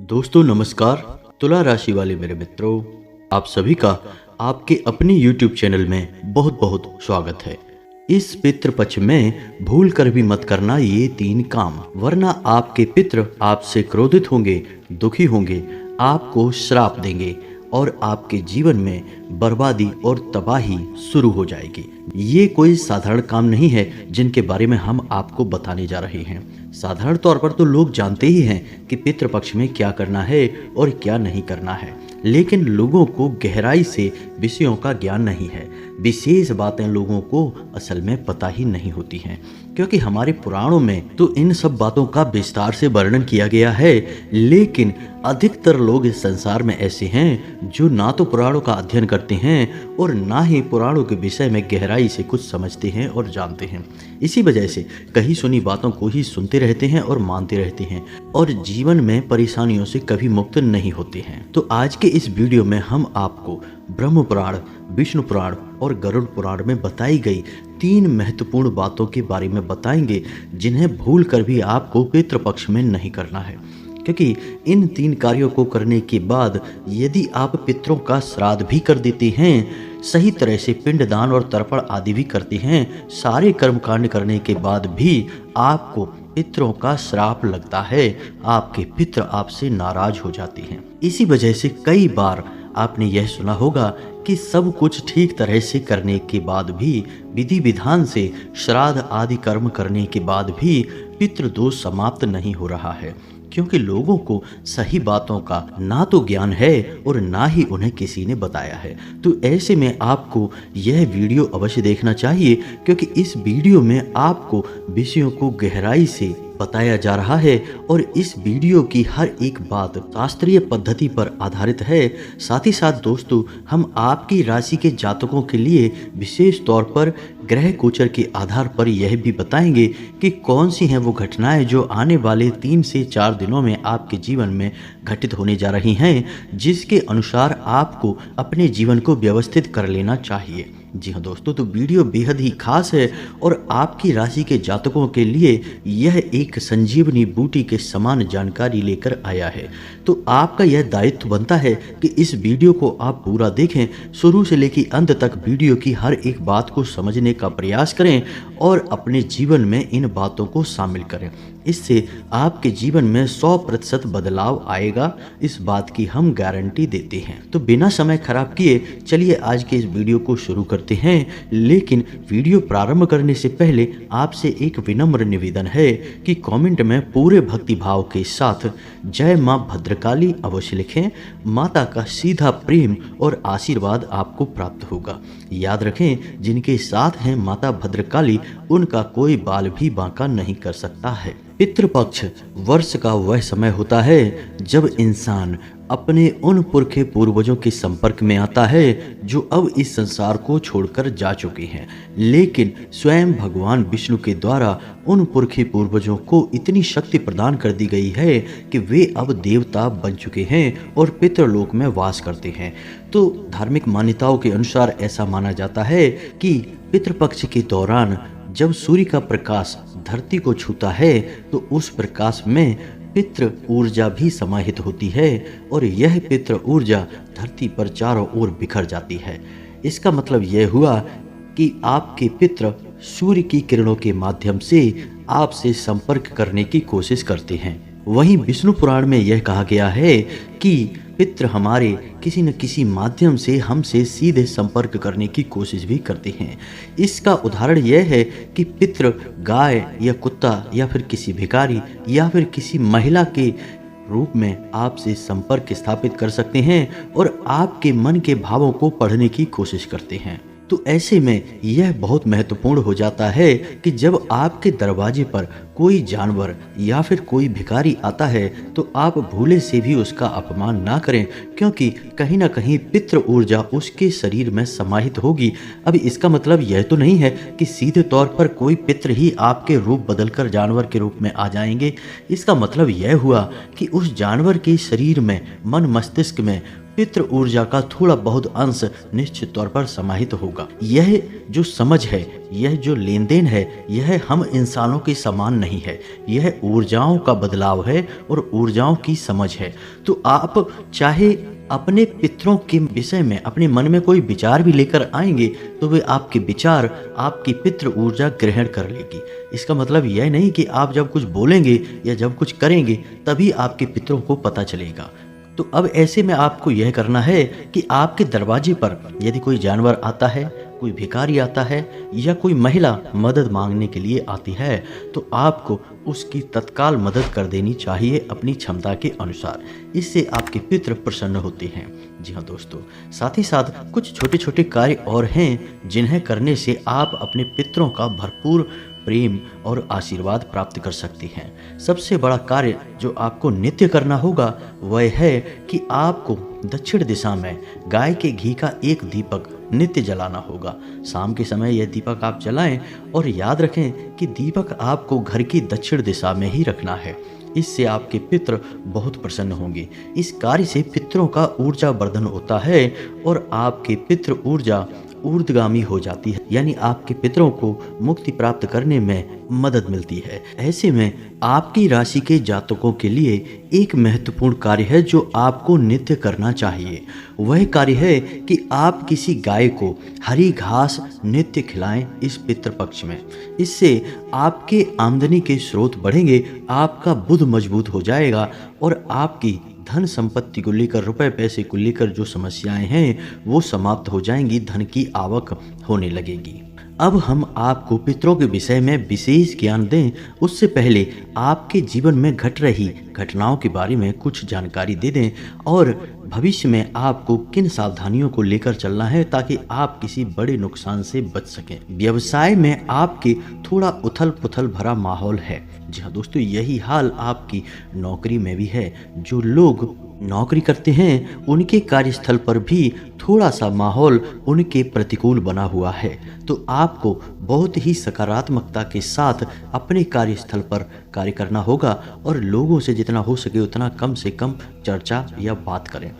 दोस्तों नमस्कार। तुला राशि वाले मेरे मित्रों, आप सभी का आपके अपने YouTube चैनल में बहुत बहुत स्वागत है। इस पितृपक्ष में भूल कर भी मत करना ये 3 काम, वरना आपके पितृ आपसे क्रोधित होंगे, दुखी होंगे, आपको श्राप देंगे और आपके जीवन में बर्बादी और तबाही शुरू हो जाएगी। ये कोई साधारण काम नहीं है जिनके बारे में हम आपको बताने जा रहे हैं। साधारण तौर पर तो लोग जानते ही हैं कि पितृपक्ष में क्या करना है और क्या नहीं करना है, लेकिन लोगों को गहराई से विषयों का ज्ञान नहीं है। विशेष बातें लोगों को असल में पता ही नहीं होती हैं, क्योंकि हमारे पुराणों में तो इन सब बातों का विस्तार से वर्णन किया गया है, लेकिन अधिकतर लोग इस संसार में ऐसे हैं जो ना तो पुराणों का अध्ययन करते हैं और ना ही पुराणों के विषय में गहराई से कुछ समझते हैं और जानते हैं। इसी वजह से कही सुनी बातों को ही सुनते रहते हैं और मानते रहते हैं और जीवन में परेशानियों से कभी मुक्त नहीं होते हैं। तो आज के इस वीडियो में हम आपको ब्रह्म पुराण, विष्णु पुराण और गरुड़ पुराण में बताई गई 3 महत्वपूर्ण बातों के बारे में बताएंगे, जिन्हें भूल कर भी आपको पितृपक्ष में नहीं करना है। क्योंकि इन 3 कार्यों को करने के बाद यदि आप पितरों का श्राद्ध भी कर देते हैं, सही तरह से पिंडदान और तर्पण आदि भी करते हैं, सारे कर्मकांड करने के बाद भी आपको पितरों का श्राप लगता है, आपके पितर आपसे नाराज हो जाते हैं। इसी वजह से कई बार आपने यह सुना होगा कि सब कुछ ठीक तरह से करने के बाद भी, विधि विधान से श्राद्ध आदि कर्म करने के बाद भी पितृदोष समाप्त नहीं हो रहा है, क्योंकि लोगों को सही बातों का ना तो ज्ञान है और ना ही उन्हें किसी ने बताया है। तो ऐसे में आपको यह वीडियो अवश्य देखना चाहिए, क्योंकि इस वीडियो में आपको विषयों को गहराई से बताया जा रहा है और इस वीडियो की हर एक बात शास्त्रीय पद्धति पर आधारित है। साथ ही साथ दोस्तों, हम आपकी राशि के जातकों के लिए विशेष तौर पर ग्रह गोचर के आधार पर यह भी बताएंगे कि कौन सी हैं वो घटनाएं जो आने वाले 3 से 4 दिनों में आपके जीवन में घटित होने जा रही हैं, जिसके अनुसार आपको अपने जीवन को व्यवस्थित कर लेना चाहिए। जी हाँ दोस्तों, तो वीडियो बेहद ही खास है और आपकी राशि के जातकों के लिए यह एक संजीवनी बूटी के समान जानकारी लेकर आया है। तो आपका यह दायित्व बनता है कि इस वीडियो को आप पूरा देखें, शुरू से लेकर अंत तक वीडियो की हर एक बात को समझने का प्रयास करें और अपने जीवन में इन बातों को शामिल करें। इससे आपके जीवन में 100% बदलाव आएगा, इस बात की हम गारंटी देते हैं। तो बिना समय खराब किए चलिए आज के इस वीडियो को शुरू करते हैं। लेकिन वीडियो प्रारंभ करने से पहले आपसे एक विनम्र निवेदन है कि कमेंट में पूरे भक्ति भाव के साथ जय मां भद्रकाली अवश्य लिखें। माता का सीधा प्रेम और आशीर्वाद आपको प्राप्त होगा। याद रखें, जिनके साथ हैं माता भद्रकाली, उनका कोई बाल भी बांका नहीं कर सकता है। पितृपक्ष वर्ष का वह समय होता है जब इंसान अपने उन पुरखे पूर्वजों के संपर्क में आता है जो अब इस संसार को छोड़कर जा चुके हैं, लेकिन स्वयं भगवान विष्णु के द्वारा उन पुरखे पूर्वजों को इतनी शक्ति प्रदान कर दी गई है कि वे अब देवता बन चुके हैं और पितृलोक में वास करते हैं। तो धार्मिक मान्यताओं के अनुसार ऐसा माना जाता है कि पितृपक्ष के दौरान जब सूर्य का प्रकाश धरती को छूता है तो उस प्रकाश में पितृ ऊर्जा भी समाहित होती है और यह पितृ ऊर्जा धरती पर चारों ओर बिखर जाती है। इसका मतलब यह हुआ कि आपके पितृ सूर्य की किरणों के माध्यम से आपसे संपर्क करने की कोशिश करते हैं। वहीं विष्णु पुराण में यह कहा गया है कि पितृ हमारे किसी न किसी माध्यम से हमसे सीधे संपर्क करने की कोशिश भी करते हैं। इसका उदाहरण यह है कि पितृ गाय या कुत्ता या फिर किसी भिखारी या फिर किसी महिला के रूप में आपसे संपर्क स्थापित कर सकते हैं और आपके मन के भावों को पढ़ने की कोशिश करते हैं। तो ऐसे में यह बहुत महत्वपूर्ण हो जाता है कि जब आपके दरवाजे पर कोई जानवर या फिर कोई भिखारी आता है तो आप भूले से भी उसका अपमान ना करें, क्योंकि कहीं ना कहीं पितृ ऊर्जा उसके शरीर में समाहित होगी। अब इसका मतलब यह तो नहीं है कि सीधे तौर पर कोई पितृ ही आपके रूप बदलकर जानवर के रूप में आ जाएंगे। इसका मतलब यह हुआ कि उस जानवर के शरीर में, मन मस्तिष्क में पितृ ऊर्जा का थोड़ा बहुत अंश निश्चित तौर पर समाहित होगा। यह जो समझ है, यह जो लेन देन है, यह हम इंसानों के समान नहीं नहीं है, यह ऊर्जाओं का बदलाव है और ऊर्जाओं की समझ है। तो आप चाहे अपने पितरों के विषय में अपने मन में कोई विचार भी लेकर आएंगे तो वे आपके विचार आपकी पितृ ऊर्जा ग्रहण कर लेगी। इसका मतलब यह नहीं कि आप जब कुछ बोलेंगे या जब कुछ करेंगे तभी आपके पितरों को पता चलेगा। तो अब ऐसे में आपको यह करना है कि आपके दरवाजे पर यदि कोई जानवर आता है, कोई भिखारी आता है या कोई महिला मदद मांगने के लिए आती है तो आपको उसकी तत्काल मदद कर देनी चाहिए अपनी क्षमता के अनुसार। इससे आपके पितृ प्रसन्न होते हैं। जी हाँ दोस्तों, साथ ही साथ कुछ छोटे छोटे कार्य और हैं जिन्हें करने से आप अपने पितरों का भरपूर प्रेम और आशीर्वाद प्राप्त कर सकते हैं। सबसे बड़ा कार्य जो आपको नित्य करना होगा वह है कि आपको दक्षिण दिशा में गाय के घी का एक दीपक नित्य जलाना होगा। शाम के समय यह दीपक आप जलाएं और याद रखें कि दीपक आपको घर की दक्षिण दिशा में ही रखना है। इससे आपके पितृ बहुत प्रसन्न होंगे। इस कार्य से पितरों का ऊर्जा वर्धन होता है और आपके पितृ ऊर्जा ऊर्ध्वगामी हो जाती है, यानी आपके पितरों को मुक्ति प्राप्त करने में मदद मिलती है। ऐसे में आपकी राशि के जातकों के लिए एक महत्वपूर्ण कार्य है जो आपको नित्य करना चाहिए। वह कार्य है कि आप किसी गाय को हरी घास नित्य खिलाएं इस पितृपक्ष में। इससे आपके आमदनी के स्रोत बढ़ेंगे, आपका बुद्ध मजबूत हो जाएगा और आपकी धन संपत्ति को लेकर, रुपए पैसे को लेकर जो समस्याएं हैं वो समाप्त हो जाएंगी, धन की आवक होने लगेगी। अब हम आपको पितरों के विषय में विशेष ज्ञान दें उससे पहले आपके जीवन में घट रही घटनाओं के बारे में कुछ जानकारी दे दें और भविष्य में आपको किन सावधानियों को लेकर चलना है ताकि आप किसी बड़े नुकसान से बच सकें। व्यवसाय में आपके थोड़ा उथल पुथल भरा माहौल है। जी हाँ दोस्तों, यही हाल आपकी नौकरी में भी है। जो लोग नौकरी करते हैं उनके कार्यस्थल पर भी थोड़ा सा माहौल उनके प्रतिकूल बना हुआ है। तो आपको बहुत ही सकारात्मकता के साथ अपने कार्यस्थल पर कार्य करना होगा और लोगों से जितना हो सके उतना कम से कम चर्चा या बात करें।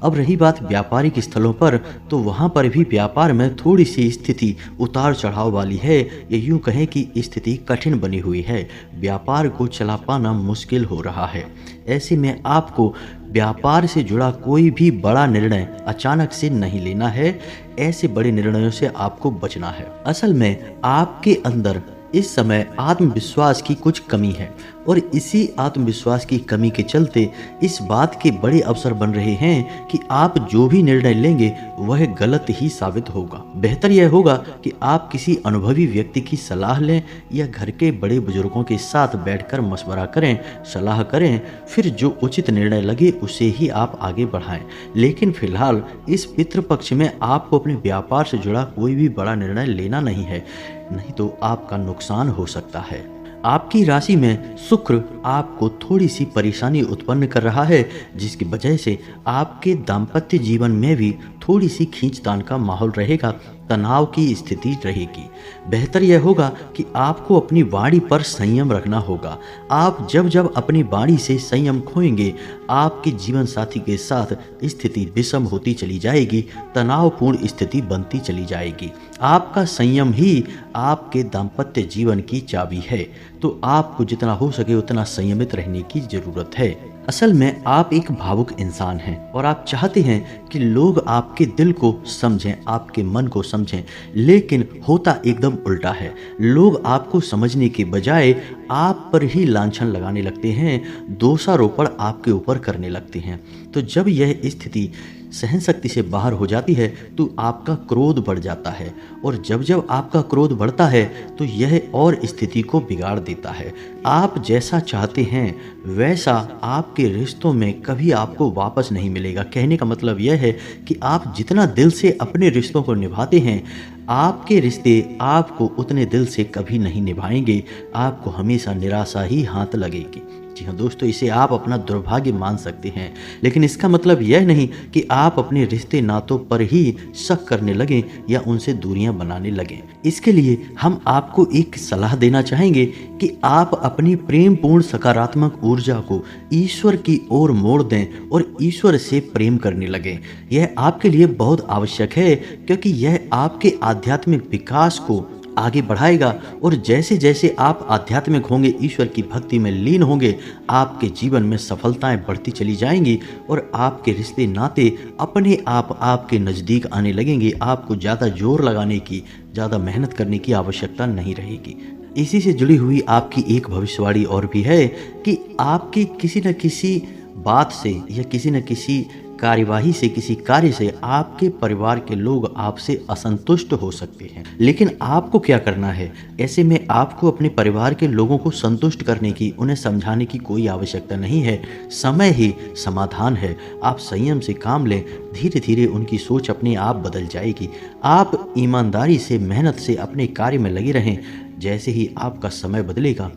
अब रही बात व्यापारिक स्थलों पर, तो वहाँ पर भी व्यापार में थोड़ी सी स्थिति उतार चढ़ाव वाली है। ये यूँ कहें कि स्थिति कठिन बनी हुई है, व्यापार को चला पाना मुश्किल हो रहा है। ऐसे में आपको व्यापार से जुड़ा कोई भी बड़ा निर्णय अचानक से नहीं लेना है। ऐसे बड़े निर्णयों से आपको बचना है। असल में आपके अंदर इस समय आत्मविश्वास की कुछ कमी है और इसी आत्मविश्वास की कमी के चलते इस बात के बड़े अवसर बन रहे हैं कि आप जो भी निर्णय लेंगे वह गलत ही साबित होगा। बेहतर यह होगा कि आप किसी अनुभवी व्यक्ति की सलाह लें या घर के बड़े बुजुर्गों के साथ बैठकर मशवरा करें, सलाह करें, फिर जो उचित निर्णय लगे उसे ही आप आगे बढ़ाएं। लेकिन फिलहाल इस पितृपक्ष में आपको अपने व्यापार से जुड़ा कोई भी बड़ा निर्णय लेना नहीं है, नहीं तो आपका नुकसान हो सकता है। आपकी राशि में शुक्र आपको थोड़ी सी परेशानी उत्पन्न कर रहा है, जिसकी वजह से आपके दाम्पत्य जीवन में भी थोड़ी सी खींचतान का माहौल रहेगा, तनाव की स्थिति रहेगी। बेहतर यह होगा कि आपको अपनी वाणी पर संयम रखना होगा। आप जब जब अपनी वाणी से संयम खोएंगे, आपके जीवन साथी के साथ स्थिति विषम होती चली जाएगी, तनावपूर्ण स्थिति बनती चली जाएगी। आपका संयम ही आपके दाम्पत्य जीवन की चाबी है, तो आपको जितना हो सके उतना संयमित रहने की जरूरत है। असल में आप एक भावुक इंसान हैं और आप चाहते हैं कि लोग आपके दिल को समझें, आपके मन को समझें, लेकिन होता एकदम उल्टा है। लोग आपको समझने के बजाय आप पर ही लांछन लगाने लगते हैं, दोषारोपण आपके ऊपर करने लगते हैं। तो जब यह स्थिति सहन शक्ति से बाहर हो जाती है तो आपका क्रोध बढ़ जाता है और जब जब आपका क्रोध बढ़ता है तो यह और स्थिति को बिगाड़ देता है। आप जैसा चाहते हैं वैसा आपके रिश्तों में कभी आपको वापस नहीं मिलेगा। कहने का मतलब यह है कि आप जितना दिल से अपने रिश्तों को निभाते हैं, आपके रिश्ते आपको उतने दिल से कभी नहीं निभाएंगे। आपको हमेशा निराशा ही हाथ लगेगी। जी हाँ दोस्तों, इसे आप अपना दुर्भाग्य मान सकते हैं, लेकिन इसका मतलब यह नहीं कि आप अपने रिश्ते नातों पर ही शक करने लगें या उनसे दूरियां बनाने लगें। इसके लिए हम आपको एक सलाह देना चाहेंगे कि आप अपनी प्रेमपूर्ण सकारात्मक ऊर्जा को ईश्वर की ओर मोड़ दें और ईश्वर से प्रेम करने लगें। यह आपके लिए बहुत आवश्यक है क्योंकि यह आपके आध्यात्मिक विकास को आगे बढ़ाएगा। और जैसे जैसे आप आध्यात्मिक होंगे, ईश्वर की भक्ति में लीन होंगे, आपके जीवन में सफलताएं बढ़ती चली जाएंगी और आपके रिश्ते नाते अपने आप आपके नज़दीक आने लगेंगे। आपको ज़्यादा जोर लगाने की, ज़्यादा मेहनत करने की आवश्यकता नहीं रहेगी। इसी से जुड़ी हुई आपकी एक भविष्यवाणी और भी है कि आपकी किसी न किसी बात से या किसी न किसी कार्यवाही से, किसी कार्य से आपके परिवार के लोग आपसे असंतुष्ट हो सकते हैं। लेकिन आपको क्या करना है? ऐसे में आपको अपने परिवार के लोगों को संतुष्ट करने की, उन्हें समझाने की कोई आवश्यकता नहीं है। समय ही समाधान है। आप संयम से काम लें, धीरे धीरे उनकी सोच अपने आप बदल जाएगी। आप ईमानदारी से, मेहनत से अपने कार्य में लगे रहें। जैसे ही आपका समय बदलेगा,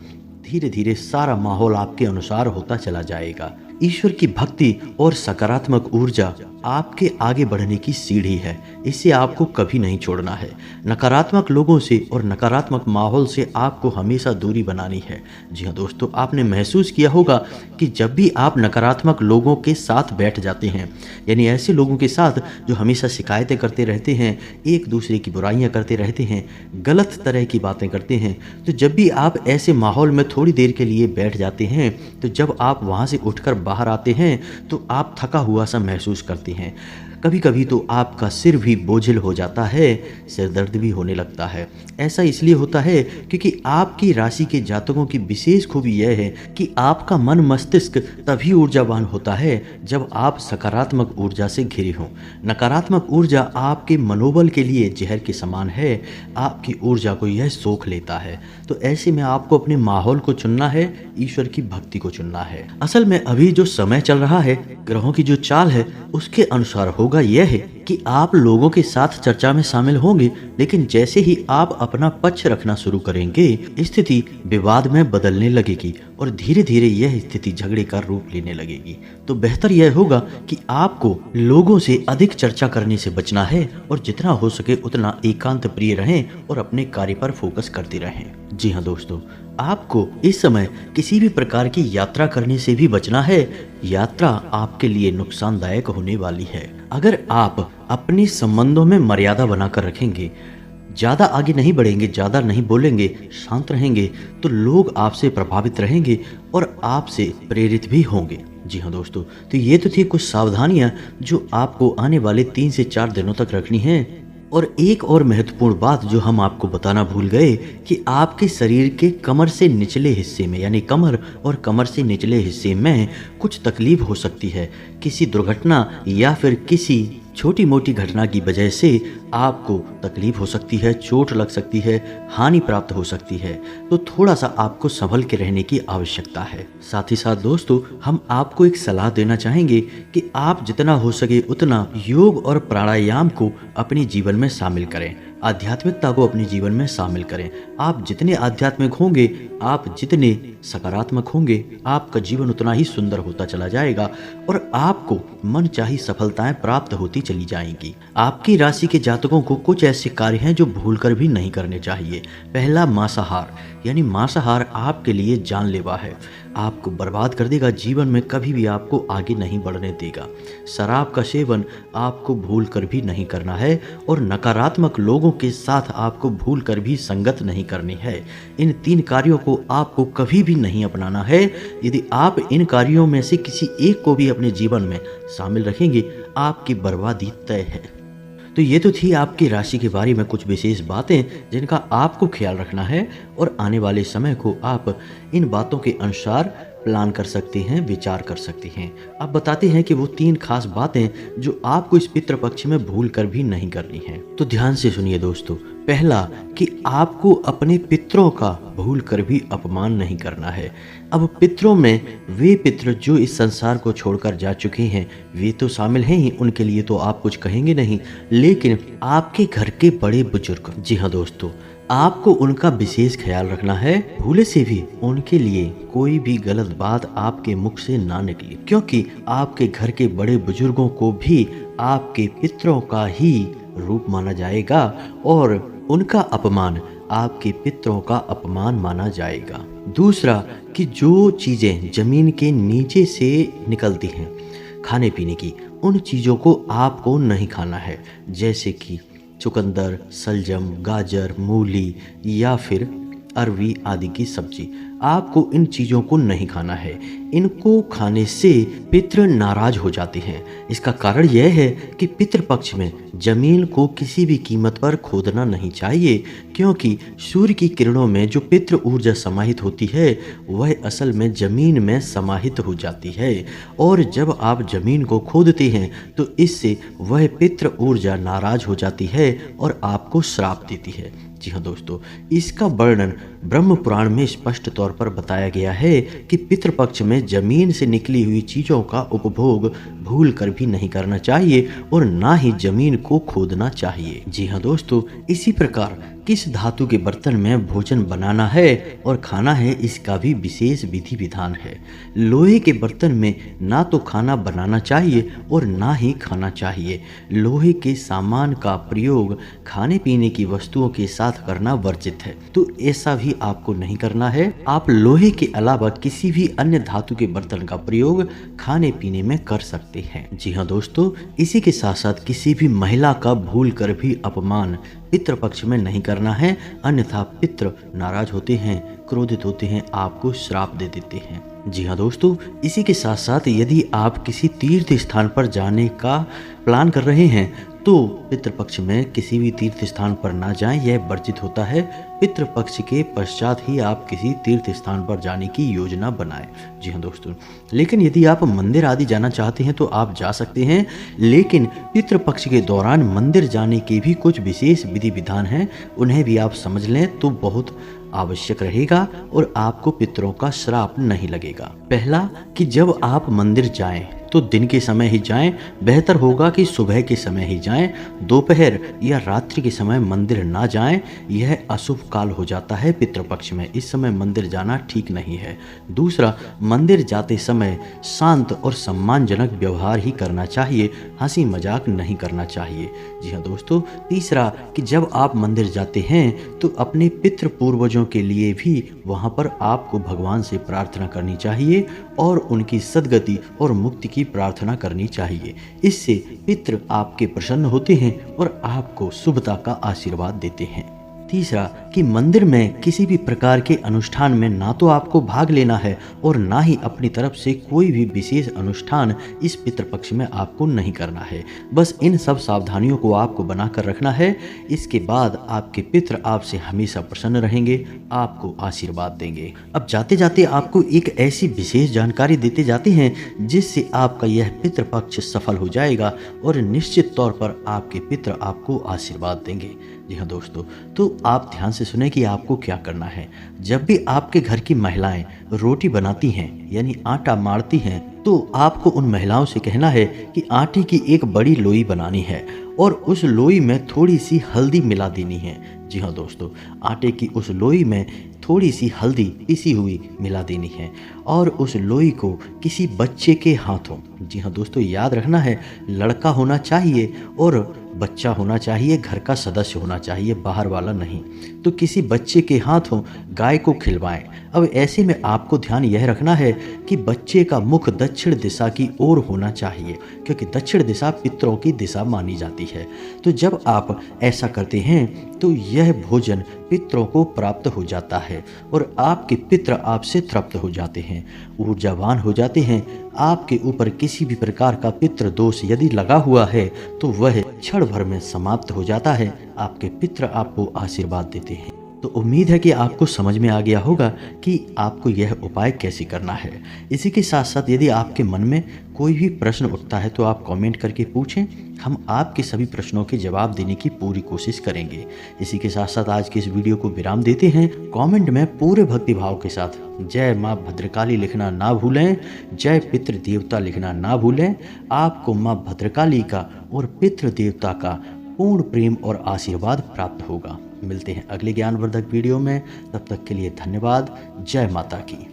धीरे धीरे सारा माहौल आपके अनुसार होता चला जाएगा। ईश्वर की भक्ति और सकारात्मक ऊर्जा आपके आगे बढ़ने की सीढ़ी है। इसे आपको कभी नहीं छोड़ना है। नकारात्मक लोगों से और नकारात्मक माहौल से आपको हमेशा दूरी बनानी है। जी हाँ दोस्तों, आपने महसूस किया होगा कि जब भी आप नकारात्मक लोगों के साथ बैठ जाते हैं, यानी ऐसे लोगों के साथ जो हमेशा शिकायतें करते रहते हैं, एक दूसरे की बुराइयां करते रहते हैं, गलत तरह की बातें करते हैं, तो जब भी आप ऐसे माहौल में थोड़ी देर के लिए बैठ जाते हैं, तो जब आप वहाँ से उठकर बाहर आते हैं तो आप थका हुआ सा महसूस करते हैं। कभी कभी तो आपका सिर भी बोझिल हो जाता है, सिर दर्द भी होने लगता है। ऐसा इसलिए होता है क्योंकि आपकी राशि के जातकों की विशेष खूबी यह है कि आपका मन मस्तिष्क तभी ऊर्जावान होता है जब आप सकारात्मक ऊर्जा से घिरे हों। नकारात्मक ऊर्जा आपके मनोबल के लिए जहर के समान है। आपकी ऊर्जा को यह सोख लेता है। तो ऐसे में आपको अपने माहौल को चुनना है, ईश्वर की भक्ति को चुनना है। असल में अभी जो समय चल रहा है, ग्रहों की जो चाल है, उसके अनुसार होगा यह है कि आप लोगों के साथ चर्चा में शामिल होंगे, लेकिन जैसे ही आप अपना पक्ष रखना शुरू करेंगे, स्थिति विवाद में बदलने लगेगी और धीरे धीरे यह स्थिति झगड़े का रूप लेने लगेगी। तो बेहतर यह होगा कि आपको लोगों से अधिक चर्चा करने से बचना है और जितना हो सके उतना एकांत प्रिय रहें और अपने कार्य पर फोकस करते रहें। जी हाँ दोस्तों, आपको इस समय किसी भी प्रकार की यात्रा करने से भी बचना है। यात्रा आपके लिए नुकसानदायक होने वाली है। अगर आप अपने संबंधों में मर्यादा बनाकर रखेंगे, ज़्यादा आगे नहीं बढ़ेंगे, ज़्यादा नहीं बोलेंगे, शांत रहेंगे, तो लोग आपसे प्रभावित रहेंगे और आपसे प्रेरित भी होंगे। जी हाँ दोस्तों, तो ये तो थी कुछ सावधानियां जो आपको आने वाले 3 से 4 दिनों तक रखनी है। और एक और महत्वपूर्ण बात जो हम आपको बताना भूल गए कि आपके शरीर के कमर से निचले हिस्से में, यानी कमर और कमर से निचले हिस्से में कुछ तकलीफ हो सकती है। किसी दुर्घटना या फिर किसी छोटी मोटी घटना की वजह से आपको तकलीफ हो सकती है, चोट लग सकती है, हानि प्राप्त हो सकती है। तो थोड़ा सा आपको संभल के रहने की आवश्यकता है। साथ ही साथ दोस्तों, हम आपको एक सलाह देना चाहेंगे कि आप जितना हो सके उतना योग और प्राणायाम को अपने जीवन में शामिल करें। आध्यात्मिकता को अपने जीवन में शामिल करें। आप जितने आध्यात्मिक होंगे, आप जितने सकारात्मक होंगे, आपका जीवन उतना ही सुंदर होता चला जाएगा और आपको मनचाही सफलताएं प्राप्त होती चली जाएंगी। आपकी राशि के जातकों को कुछ ऐसे कार्य हैं जो भूलकर भी नहीं करने चाहिए। पहला, मांसाहार, यानी मांसाहार आपके लिए जानलेवा है। आपको बर्बाद कर देगा, जीवन में कभी भी आपको आगे नहीं बढ़ने देगा। शराब का सेवन आपको भूल कर भी नहीं करना है और नकारात्मक लोगों के साथ आपको भूल कर भी संगत नहीं करनी है। इन 3 कार्यों को आपको कभी भी नहीं अपनाना है। यदि आप इन कार्यों में से किसी एक को भी अपने जीवन में शामिल रखेंगे, आपकी बर्बादी तय है। तो ये तो थी आपकी राशि के बारे में कुछ विशेष बातें जिनका आपको ख्याल रखना है और आने वाले समय को आप इन बातों के अनुसार प्लान कर सकते हैं, विचार कर सकते हैं। अब बताते हैं कि वो 3 खास बातें जो आपको इस पितृपक्ष में भूल कर भी नहीं करनी है। तो ध्यान से सुनिए दोस्तों। पहला, कि आपको अपने पितरों का भूल कर भी अपमान नहीं करना है। अब पितरों में वे पितर जो इस संसार को छोड़कर जा चुके हैं, वे तो शामिल हैं ही, उनके लिए तो आप कुछ कहेंगे नहीं, लेकिन आपके घर के बड़े बुजुर्ग, जी हाँ दोस्तों, आपको उनका विशेष ख्याल रखना है। भूले से भी उनके लिए कोई भी गलत बात आपके मुख से ना निकले, क्योंकि आपके घर के बड़े बुजुर्गों को भी आपके पितरों का ही रूप माना जाएगा और उनका अपमान आपके पितरों का अपमान माना जाएगा। दूसरा, कि जो चीजें जमीन के नीचे से निकलती हैं खाने पीने की, उन चीजों को आपको नहीं खाना है, जैसे कि चुकंदर, सलजम, गाजर, मूली या फिर अरवी आदि की सब्जी। आपको इन चीज़ों को नहीं खाना है। इनको खाने से पितृ नाराज हो जाते हैं। इसका कारण यह है कि पितृपक्ष में जमीन को किसी भी कीमत पर खोदना नहीं चाहिए, क्योंकि सूर्य की किरणों में जो पितृ ऊर्जा समाहित होती है वह असल में जमीन में समाहित हो जाती है, और जब आप जमीन को खोदते हैं तो इससे वह पितृ ऊर्जा नाराज हो जाती है और आपको श्राप देती है। जी हाँ दोस्तों, इसका वर्णन ब्रह्म पुराण में स्पष्ट तौर पर बताया गया है कि पितृपक्ष में जमीन से निकली हुई चीज़ों का उपभोग भूल कर भी नहीं करना चाहिए और ना ही जमीन को खोदना चाहिए। जी हाँ दोस्तों, इसी प्रकार किस धातु के बर्तन में भोजन बनाना है और खाना है, इसका भी विशेष विधि विधान है। लोहे के बर्तन में ना तो खाना बनाना चाहिए और ना ही खाना चाहिए। लोहे के सामान का प्रयोग खाने पीने की वस्तुओं के साथ करना वर्जित है, तो ऐसा भी आपको नहीं करना है। आप लोहे के अलावा किसी भी अन्य धातु के बर्तन का प्रयोग खाने पीने में कर सकते हैं। जी हाँ दोस्तों, इसी के साथ साथ किसी भी महिला का भूल कर भी अपमान पितृपक्ष में नहीं करना है, अन्यथा पितृ नाराज होते हैं, क्रोधित होते हैं, आपको श्राप दे देते हैं। जी हाँ दोस्तों, इसी के साथ साथ यदि आप किसी तीर्थ स्थान पर जाने का प्लान कर रहे हैं तो पितृपक्ष में किसी भी तीर्थ स्थान पर ना जाएं, यह वर्जित होता है। पितृपक्ष के पश्चात ही आप किसी तीर्थ स्थान पर जाने की योजना बनाएं। जी हाँ दोस्तों, लेकिन यदि आप मंदिर आदि जाना चाहते हैं तो आप जा सकते हैं, लेकिन पितृपक्ष के दौरान मंदिर जाने के भी कुछ विशेष विधि विधान हैं, उन्हें भी आप समझ लें तो बहुत आवश्यक रहेगा और आपको पितरों का श्राप नहीं लगेगा। पहला कि जब आप मंदिर जाएं तो दिन के समय ही जाएं। बेहतर होगा कि सुबह के समय ही जाएं। दोपहर या रात्रि के समय मंदिर ना जाएं, यह अशुभ काल हो जाता है पितृपक्ष में। इस समय मंदिर जाना ठीक नहीं है। दूसरा, मंदिर जाते समय शांत और सम्मानजनक व्यवहार ही करना चाहिए, हंसी मजाक नहीं करना चाहिए। जी हाँ दोस्तों, तीसरा कि जब आप मंदिर जाते हैं तो अपने पितृ पूर्वजों के लिए भी वहाँ पर आपको भगवान से प्रार्थना करनी चाहिए और उनकी सद्गति और मुक्ति की प्रार्थना करनी चाहिए। इससे पितृ आपके प्रसन्न होते हैं और आपको शुभता का आशीर्वाद देते हैं। तीसरा कि मंदिर में किसी भी प्रकार के अनुष्ठान में ना तो आपको भाग लेना है और ना ही अपनी तरफ से कोई भी विशेष अनुष्ठान इस पितृपक्ष में आपको नहीं करना है। बस इन सब सावधानियों को आपको बनाकर रखना है। इसके बाद आपके पितृ आपसे हमेशा प्रसन्न रहेंगे, आपको आशीर्वाद देंगे। अब जाते जाते आपको एक ऐसी विशेष जानकारी देते जाते हैं जिससे आपका यह पितृपक्ष सफल हो जाएगा और निश्चित तौर पर आपके पितृ आपको आशीर्वाद देंगे। जी हाँ दोस्तों, तो आप ध्यान से सुने कि आपको क्या करना है। जब भी आपके घर की महिलाएं रोटी बनाती हैं यानी आटा मारती हैं, तो आपको उन महिलाओं से कहना है कि आटे की एक बड़ी लोई बनानी है और उस लोई में थोड़ी सी हल्दी मिला देनी है। जी हाँ दोस्तों, आटे की उस लोई में थोड़ी सी हल्दी पिसी हुई मिला देनी है और उस लोई को किसी बच्चे के हाथों, जी हाँ दोस्तों याद रखना है, लड़का होना चाहिए और बच्चा होना चाहिए, घर का सदस्य होना चाहिए, बाहर वाला नहीं, तो किसी बच्चे के हाथों गाय को खिलवाएं। अब ऐसे में आपको ध्यान यह रखना है कि बच्चे का मुख दक्षिण दिशा की ओर होना चाहिए, क्योंकि दक्षिण दिशा पितरों की दिशा मानी जाती है। तो जब आप ऐसा करते हैं तो यह भोजन पितरों को प्राप्त हो जाता है और आपके पितर आपसे तृप्त हो जाते हैं, ऊर्जावान हो जाते हैं। आपके ऊपर किसी भी प्रकार का पितृ दोष यदि लगा हुआ है तो वह क्षण भर में समाप्त हो जाता है। आपके पितृ आपको आशीर्वाद देते हैं। तो उम्मीद है कि आपको समझ में आ गया होगा कि आपको यह उपाय कैसे करना है। इसी के साथ साथ यदि आपके मन में कोई भी प्रश्न उठता है तो आप कमेंट करके पूछें, हम आपके सभी प्रश्नों के जवाब देने की पूरी कोशिश करेंगे। इसी के साथ साथ आज के इस वीडियो को विराम देते हैं। कमेंट में पूरे भक्ति भाव के साथ जय माँ भद्रकाली लिखना ना भूलें, जय पितृ देवता लिखना ना भूलें। आपको माँ भद्रकाली का और पितृ देवता का पूर्ण प्रेम और आशीर्वाद प्राप्त होगा। मिलते हैं अगले ज्ञानवर्धक वीडियो में, तब तक के लिए धन्यवाद। जय माता की।